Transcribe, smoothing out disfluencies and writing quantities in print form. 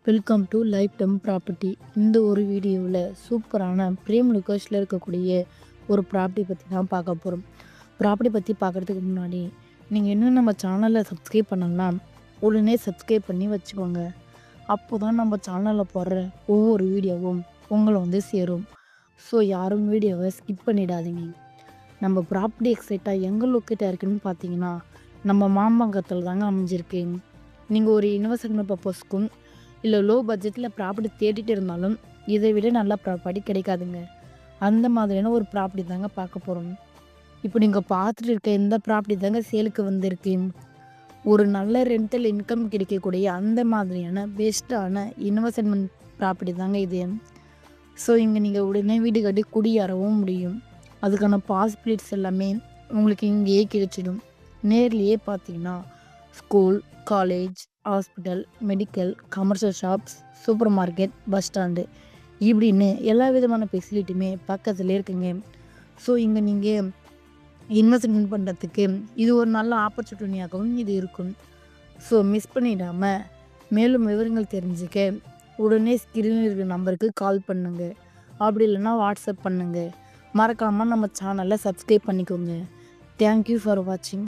Welcome to life time property. இந்த ஒரு வீடியோவில் சூப்பரான பிரேம் லுகேஷில் இருக்கக்கூடிய ஒரு ப்ராப்பர்ட்டி பற்றி தான் பார்க்க போகிறோம். ப்ராப்பர்ட்டி பற்றி பார்க்குறதுக்கு முன்னாடி நீங்கள் இன்னும் நம்ம சேனலை சப்ஸ்கிரைப் பண்ணலாம், உடனே சப்ஸ்கிரைப் பண்ணி வச்சுக்கோங்க. அப்போ தான் நம்ம சேனலில் போடுற ஒவ்வொரு வீடியோவும் உங்களை வந்து சேரும். ஸோ யாரும் வீடியோவை ஸ்கிப் பண்ணிடாதீங்க. நம்ம ப்ராப்பர்ட்டி எக்ஸைட்டாக எங்கே லொக்கேட்டாக இருக்குதுன்னு பார்த்தீங்கன்னா நம்ம மாம்பங்கத்தில் தாங்க அமைஞ்சிருக்கு. நீங்கள் ஒரு இன்வெஸ்ட்மெண்ட் பர்பஸ்க்கும் இல்லை லோ பட்ஜெட்டில் ப்ராப்பர்ட்டி தேடிட்டு இருந்தாலும் இதை விட நல்ல ப்ராப்பர்ட்டி கிடைக்காதுங்க. அந்த மாதிரியான ஒரு ப்ராப்பர்ட்டி தாங்க பார்க்க போகிறோம். இப்போ நீங்கள் பார்த்துட்டு இருக்க இந்த ப்ராப்பர்ட்டி தாங்க சேலுக்கு வந்திருக்கு. ஒரு நல்ல ரெண்டல் இன்கம் கிடைக்கக்கூடிய அந்த மாதிரியான பெஸ்ட்டான இன்வெஸ்ட்மெண்ட் ப்ராப்பர்ட்டி தாங்க இது. ஸோ இங்கே நீங்கள் உடனே வீடு கட்டி குடியேறவும் முடியும். அதுக்கான பாசிபிலிட்டிஸ் எல்லாமே உங்களுக்கு இங்கேயே கிடைச்சிடும். நேர்லேயே பார்த்தீங்கன்னா school, college, hospital, medical, commercial shops, super market, bus stand இப்படின்னு எல்லா விதமான ஃபெசிலிட்டியுமே பக்கத்தில் இருக்குங்க. ஸோ இங்கே நீங்கள் இன்வெஸ்ட்மெண்ட் பண்ணுறதுக்கு இது ஒரு நல்ல ஆப்பர்ச்சுனிட்டியாகவும் இது இருக்கும். ஸோ மிஸ் பண்ணிடாமல் மேலும் விவரங்கள் தெரிஞ்சுக்க உடனே ஸ்க்ரீனில் இருக்கிற நம்பருக்கு கால் பண்ணுங்கள், அப்படி இல்லைன்னா வாட்ஸ்அப் பண்ணுங்கள். மறக்காமல் நம்ம சேனலை சப்ஸ்கிரைப் பண்ணிக்கோங்க. தேங்க்யூ ஃபார் வாட்சிங்.